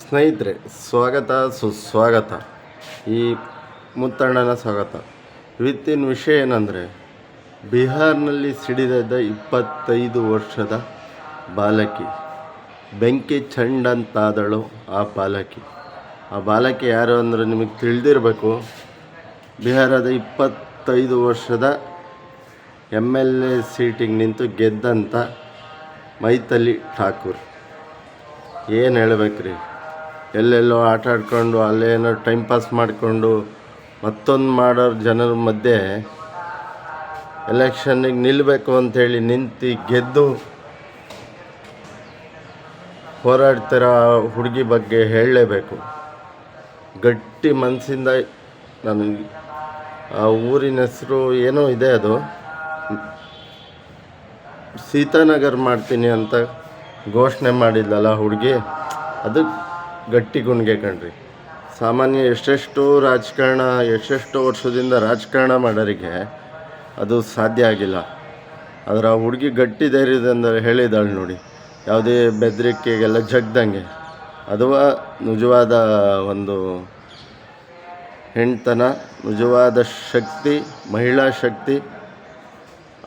ಸ್ನೇಹಿತರೆ, ಸ್ವಾಗತ ಸುಸ್ವಾಗತ. ಈ ಮುತ್ತಣ್ಣನ ಸ್ವಾಗತ. ಇವತ್ತಿನ ವಿಷಯ ಏನಂದರೆ, ಬಿಹಾರ್ನಲ್ಲಿ ಸಿಡಿದೆದ್ದ 25 ವರ್ಷದ ಬಾಲಕಿ, ಬೆಂಕಿ ಚಂಡಂತಾದಳು ಆ ಬಾಲಕಿ ಯಾರು ಅಂದರೆ ನಿಮಗೆ ತಿಳಿದಿರಬೇಕು. ಬಿಹಾರದ 25 ವರ್ಷದ MLA ಸೀಟಿಗೆ ನಿಂತು ಗೆದ್ದಂಥ ಮೈಥಿಲಿ ಠಾಕೂರ್. ಏನು ಹೇಳ್ಬೇಕ್ರಿ, ಎಲ್ಲೆಲ್ಲೋ ಆಟ ಆಡ್ಕೊಂಡು ಅಲ್ಲೇನೋ ಟೈಮ್ ಪಾಸ್ ಮಾಡಿಕೊಂಡು ಮತ್ತೊಂದು ಮಾಡೋರು ಜನರ ಮಧ್ಯೆ ಎಲೆಕ್ಷನ್ನಿಗೆ ನಿಲ್ಲಬೇಕು ಅಂಥೇಳಿ ನಿಂತು ಗೆದ್ದು ಹೋರಾಡ್ತಿರೋ ಹುಡುಗಿ ಬಗ್ಗೆ ಹೇಳಲೇಬೇಕು. ಗಟ್ಟಿ ಮನಸ್ಸಿಂದ ನನಗೆ ಆ ಊರಿನ ಹೆಸರು ಏನೋ ಇದೆ, ಅದು ಸೀತಾನಗರ್ ಮಾಡ್ತೀನಿ ಅಂತ ಘೋಷಣೆ ಮಾಡಿದ್ಲಲ್ಲ ಹುಡುಗಿ, ಅದು ಗಟ್ಟಿ ಗುಣಿಗೆ ಕಣ್ರಿ. ಸಾಮಾನ್ಯ ಎಷ್ಟೆಷ್ಟೋ ವರ್ಷದಿಂದ ರಾಜಕಾರಣ ಮಾಡೋರಿಗೆ ಅದು ಸಾಧ್ಯ ಆಗಿಲ್ಲ. ಆದರೆ ಆ ಹುಡುಗಿ ಗಟ್ಟಿ ಧೈರ್ಯದಿಂದ ಹೇಳಿದಾಳು ನೋಡಿ, ಯಾವುದೇ ಬೆದರಿಕೆಗೆಲ್ಲ ಜಗ್ದಂಗೆ. ಅಥವಾ ನಿಜವಾದ ಒಂದು ಹೆಣ್ತನ, ನಿಜವಾದ ಶಕ್ತಿ, ಮಹಿಳಾ ಶಕ್ತಿ.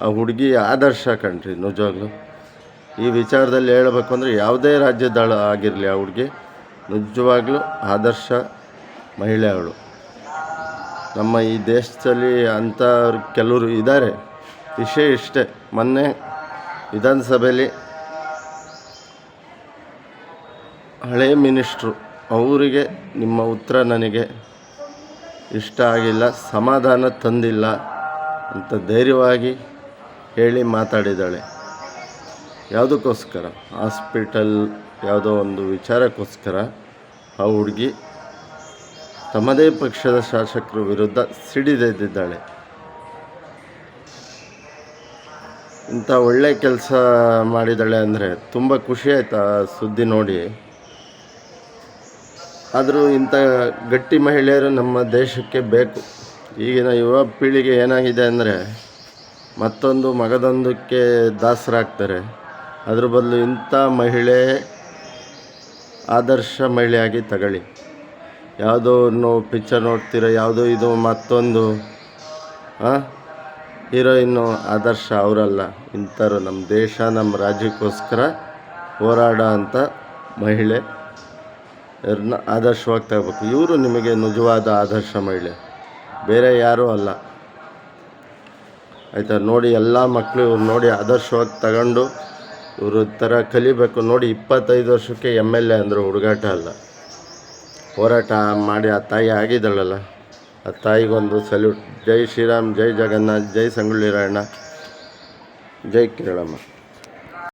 ಆ ಹುಡುಗಿ ಆದರ್ಶ ಕಣ್ರಿ ನಿಜವಾಗ್ಲೂ. ಈ ವಿಚಾರದಲ್ಲಿ ಹೇಳಬೇಕು ಅಂದರೆ ಯಾವುದೇ ರಾಜ್ಯದಳು ಆಗಿರಲಿ, ಆ ಹುಡುಗಿ ನಿಜವಾಗ್ಲೂ ಆದರ್ಶ ಮಹಿಳೆ ಅವಳು. ನಮ್ಮ ಈ ದೇಶದಲ್ಲಿ ಅಂಥವ್ರು ಕೆಲವರು ಇದ್ದಾರೆ. ವಿಷಯ ಇಷ್ಟೇ, ಮೊನ್ನೆ ವಿಧಾನಸಭೆಯಲ್ಲಿ ಹಳೆ ಮಿನಿಸ್ಟ್ರು ಅವರಿಗೆ ನಿಮ್ಮ ಉತ್ತರ ನನಗೆ ಇಷ್ಟ ಆಗಿಲ್ಲ, ಸಮಾಧಾನ ತಂದಿಲ್ಲ ಅಂತ ಧೈರ್ಯವಾಗಿ ಹೇಳಿ ಮಾತಾಡಿದ್ದಾಳೆ. ಯಾವುದಕ್ಕೋಸ್ಕರ, ಹಾಸ್ಪಿಟಲ್ ಯಾವುದೋ ಒಂದು ವಿಚಾರಕ್ಕೋಸ್ಕರ ಆ ಹುಡುಗಿ ತಮ್ಮದೇ ಪಕ್ಷದ ಶಾಸಕರ ವಿರುದ್ಧ ಸಿಡಿದೆದ್ದಿದ್ದಾಳೆ. ಇಂಥ ಒಳ್ಳೆಯ ಕೆಲಸ ಮಾಡಿದ್ದಾಳೆ ಅಂದರೆ ತುಂಬ ಖುಷಿ ಆಯ್ತು ಆ ಸುದ್ದಿ ನೋಡಿ. ಆದರೂ ಇಂಥ ಗಟ್ಟಿ ಮಹಿಳೆಯರು ನಮ್ಮ ದೇಶಕ್ಕೆ ಬೇಕು. ಈಗಿನ ಯುವ ಪೀಳಿಗೆ ಏನಾಗಿದೆ ಅಂದರೆ, ಮತ್ತೊಂದು ಮಗದೊಂದಕ್ಕೆ ದಾಸರಾಗ್ತಾರೆ. ಅದ್ರ ಬದಲು ಇಂಥ ಮಹಿಳೆ ಆದರ್ಶ ಮಹಿಳೆಯಾಗಿ ತಗೊಳ್ಳಿ. ಯಾವುದೋ ಪಿಕ್ಚರ್ ನೋಡ್ತೀರ, ಯಾವುದೋ ಇದು ಮತ್ತೊಂದು ಹೀರೋಯಿನ್ನು ಆದರ್ಶ ಅವರಲ್ಲ. ಇಂಥವ್ರು ನಮ್ಮ ದೇಶ, ನಮ್ಮ ರಾಜ್ಯಕ್ಕೋಸ್ಕರ ಹೋರಾಡೋ ಅಂಥ ಮಹಿಳೆ ಇವ್ರನ್ನ ಆದರ್ಶವಾಗಿ ತಗೋಬೇಕು. ಇವರು ನಿಮಗೆ ನಿಜವಾದ ಆದರ್ಶ ಮಹಿಳೆ, ಬೇರೆ ಯಾರೂ ಅಲ್ಲ. ಆಯಿತಾ? ನೋಡಿ, ಎಲ್ಲ ಮಕ್ಕಳು ಇವ್ರು ನೋಡಿ ಆದರ್ಶವಾಗಿ ತಗೊಂಡು ಇವರು ಥರ ಕಲಿಬೇಕು. ನೋಡಿ, 25 ವರ್ಷಕ್ಕೆ MLA ಅಂದರು ಹುಡುಗಾಟ ಅಲ್ಲ. ಹೋರಾಟ ಮಾಡಿ ಆ ತಾಯಿ ಆಗಿದ್ದಾಳಲ್ಲ, ಆ ತಾಯಿಗೊಂದು ಸಲ್ಯೂಟ್. ಜೈ ಶ್ರೀರಾಮ್, ಜೈ ಜಗನ್ನಾಥ್, ಜೈ ಸಂಗೊಳ್ಳಿ ರಾಯಣ್ಣ, ಜೈ ಕೇರಳಮ್ಮ.